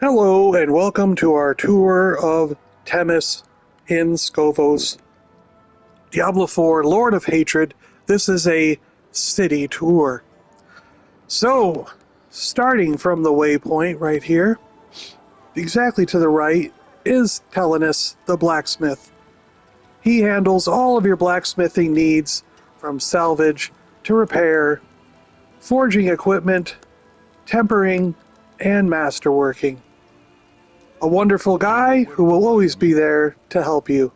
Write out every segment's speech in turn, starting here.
Hello and welcome to our tour of Temis in Skovos. Diablo 4, Lord of Hatred. This is a city tour. So, starting from the waypoint right here, exactly to the right is Temis, the blacksmith. He handles all of your blacksmithing needs, from salvage to repair, forging equipment, tempering, and masterworking. A wonderful guy who will always be there to help you.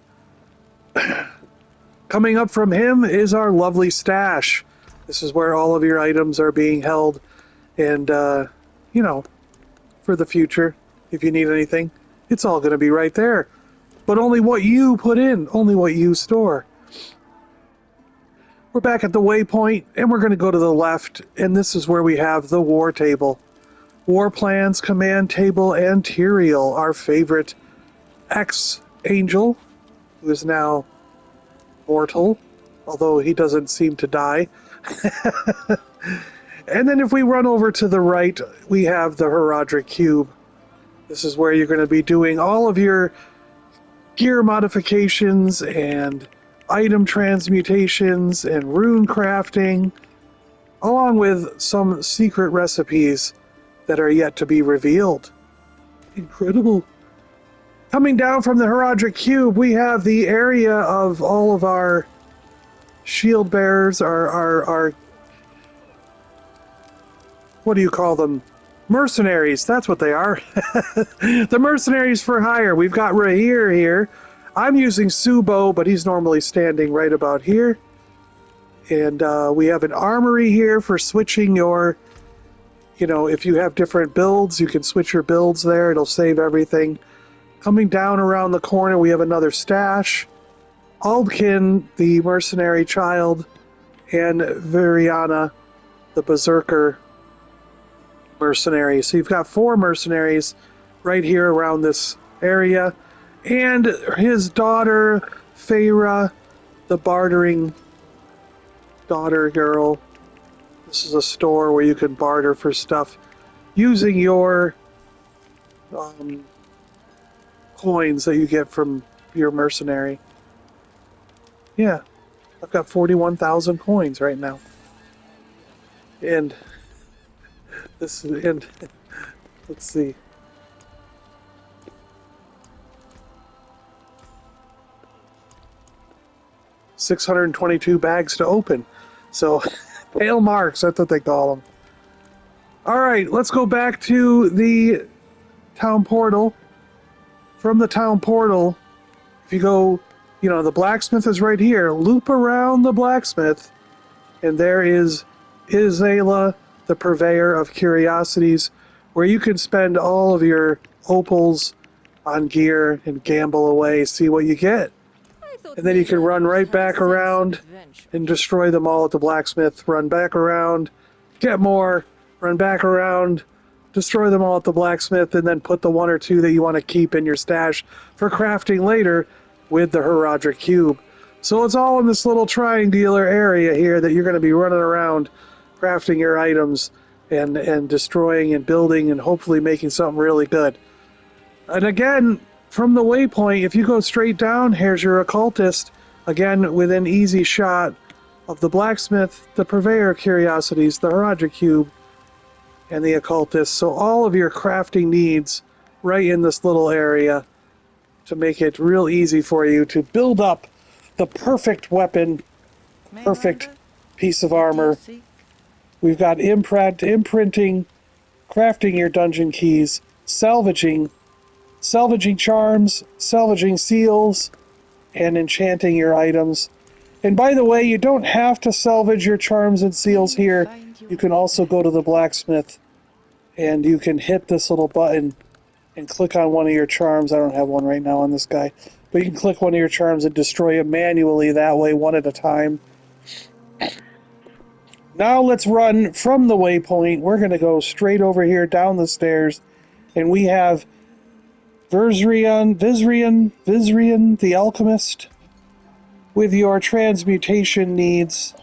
Coming up from him is our lovely stash. This is where all of your items are being held and, for the future, if you need anything, it's all going to be right there. But only what you put in, only what you store. We're back at the waypoint, and we're going to go to the left, and this is where we have the war table. War plans, command table, and Tyrael, our favorite ex-angel, who is now mortal, although he doesn't seem to die. And then if we run over to the right, we have the Herodric Cube. This is where you're going to be doing all of your gear modifications and item transmutations and rune crafting, along with some secret recipes that are yet to be revealed. Incredible. Coming down from the Herodric Cube, we have the area of all of our shield bearers, our what do you call them? Mercenaries, that's what they are. The mercenaries for hire. We've got Rahir here. I'm using Subo, but he's normally standing right about here. And we have an armory here for switching your, if you have different builds, you can switch your builds there. It'll save everything. Coming down around the corner, we have another stash. Aldkin, the mercenary child, and Viriana, the berserker mercenary. So you've got 4 mercenaries right here around this area. And his daughter, Feyre, the bartering daughter girl. This is a store where you can barter for stuff using your coins that you get from your mercenary. Yeah, I've got 41,000 coins right now. And let's see. $622 bags to open. So, pale marks, that's what they call them. Alright, let's go back to the town portal. From the town portal, if you go, the blacksmith is right here. Loop around the blacksmith, and there is Isela, the purveyor of curiosities, where you can spend all of your opals on gear and gamble away, see what you get. And then you can run right back around and destroy them all at the blacksmith. Run back around, get more, run back around, destroy them all at the blacksmith, and then put the 1 or 2 that you want to keep in your stash for crafting later with the Herodric Cube. So it's all in this little triangular area here that you're going to be running around, crafting your items and destroying and building and hopefully making something really good. And again, from the waypoint, if you go straight down, here's your occultist, again within easy shot of the blacksmith, the purveyor of curiosities, the Herodric Cube, and the occultist. So all of your crafting needs right in this little area to make it real easy for you to build up the perfect weapon, perfect piece of armor. We've got imprinting, crafting your dungeon keys, salvaging charms, salvaging seals, and enchanting your items. And by the way, you don't have to salvage your charms and seals here. You can also go to the blacksmith and you can hit this little button and click on one of your charms. I don't have one right now on this guy, but you can click one of your charms and destroy it manually that way, one at a time. Now let's run from the waypoint. We're going to go straight over here down the stairs, and we have Vizrian, the Alchemist, with your transmutation needs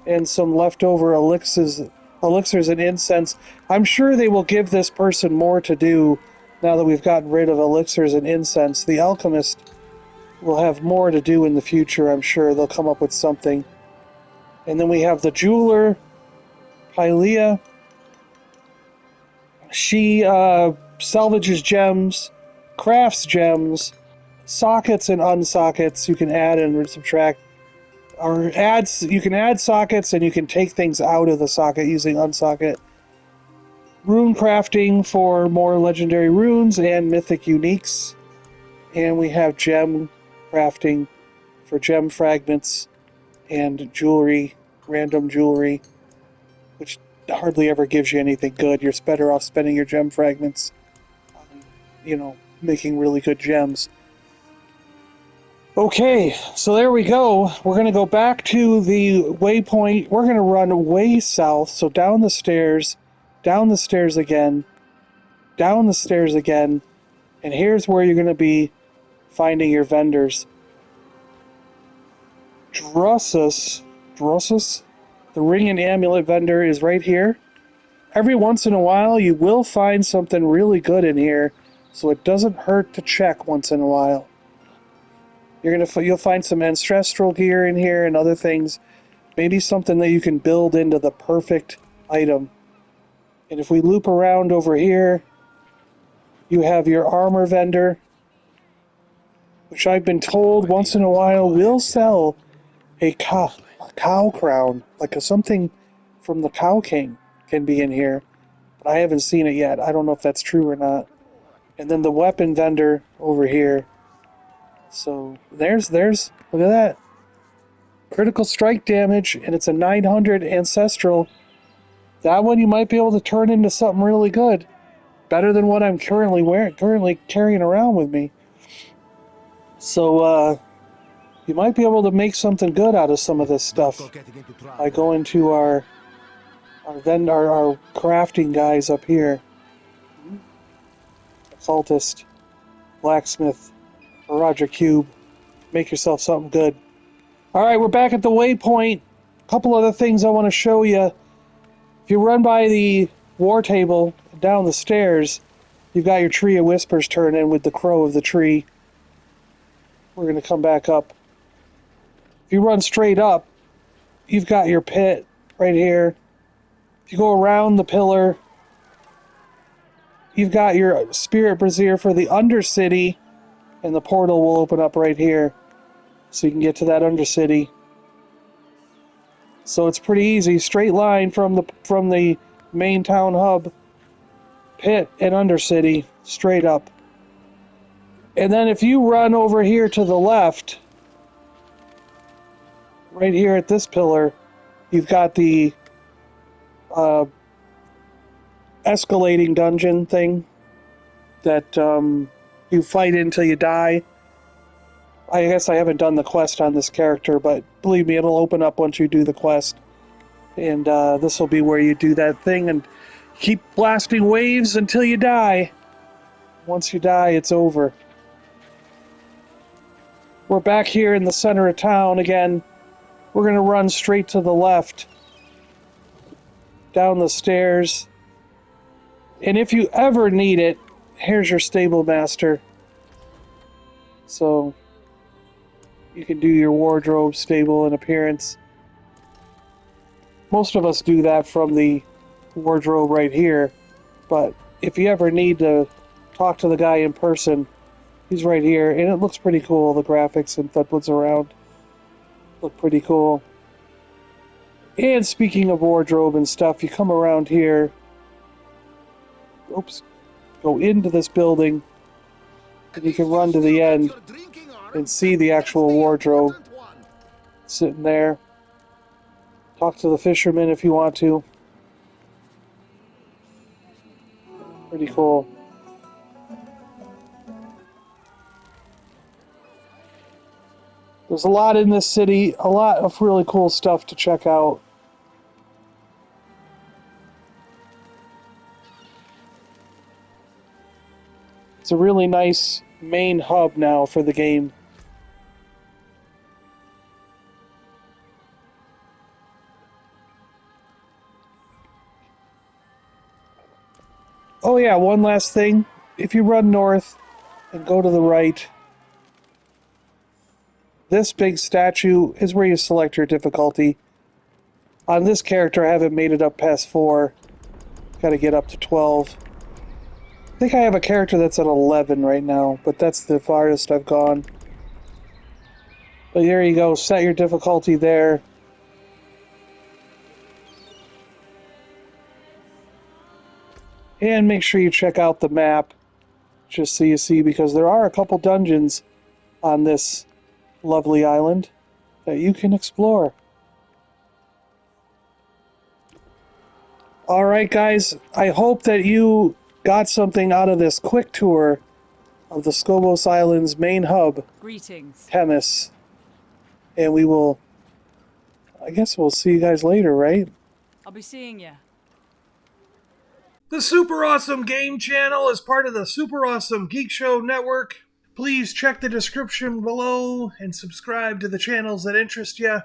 and some leftover elixirs elixirs and incense. I'm sure they will give this person more to do now that we've gotten rid of elixirs and incense. The alchemist will have more to do in the future, I'm sure. They'll come up with something. And then we have the jeweler, Pylea. She salvages gems, crafts gems, sockets and unsockets. You can add and subtract. Or adds, you can add sockets and you can take things out of the socket using unsocket. Rune crafting for more legendary runes and mythic uniques. And we have gem crafting for gem fragments and jewelry, random jewelry, which hardly ever gives you anything good. You're better off spending your gem fragments on, you know, making really good gems. Okay, so there we go. We're going to go back to the waypoint. We're going to run way south, so down the stairs again, down the stairs again, and here's where you're going to be finding your vendors. Drussus, the ring and amulet vendor is right here. Every once in a while, you will find something really good in here, so it doesn't hurt to check once in a while. You'll find some ancestral gear in here and other things. Maybe something that you can build into the perfect item. And if we loop around over here, you have your armor vendor, which I've been told once in a while will sell a cow crown, like something from the Cow King can be in here. But I haven't seen it yet. I don't know if that's true or not. And then the weapon vendor over here. So there's look at that. Critical strike damage, and it's a 900 ancestral. That one you might be able to turn into something really good. Better than what I'm currently carrying around with me. So you might be able to make something good out of some of this stuff by going to our crafting guys up here. Occultist, Blacksmith, or Roger Cube. Make yourself something good. Alright, we're back at the waypoint. A couple other things I want to show you. If you run by the war table down the stairs, you've got your Tree of Whispers turn in with the crow of the tree. We're going to come back up. If you run straight up, you've got your pit right here. If you go around the pillar, you've got your Spirit Brazier for the Undercity, and the portal will open up right here, so you can get to that Undercity. So it's pretty easy, straight line from the main town hub, pit and Undercity, straight up. And then if you run over here to the left, right here at this pillar, you've got the escalating dungeon thing that you fight until you die. I guess I haven't done the quest on this character, but believe me, it'll open up once you do the quest. And this will be where you do that thing and keep blasting waves until you die. Once you die, it's over. We're back here in the center of town again. We're going to run straight to the left, down the stairs. And if you ever need it, here's your stable master. So you can do your wardrobe, stable, and appearance. Most of us do that from the wardrobe right here, but if you ever need to talk to the guy in person, he's right here, and it looks pretty cool. The graphics and what's around look pretty cool. And speaking of wardrobe and stuff, you come around here, go into this building, and you can run to the end and see the actual wardrobe sitting there. Talk to the fisherman if you want to. Pretty cool. There's a lot in this city, a lot of really cool stuff to check out. It's a really nice main hub now for the game. Oh yeah, one last thing. If you run north and go to the right, this big statue is where you select your difficulty. On this character, I haven't made it up past 4. Got to get up to 12. I think I have a character that's at 11 right now, but that's the farthest I've gone. But there you go, set your difficulty there. And make sure you check out the map, just so you see, because there are a couple dungeons on this lovely island that you can explore. Alright guys, I hope that you got something out of this quick tour of the Skovos Island's main hub, Greetings. Temis. And I guess we'll see you guys later, right? I'll be seeing you. The Super Awesome Game Channel is part of the Super Awesome Geek Show network. Please check the description below and subscribe to the channels that interest you.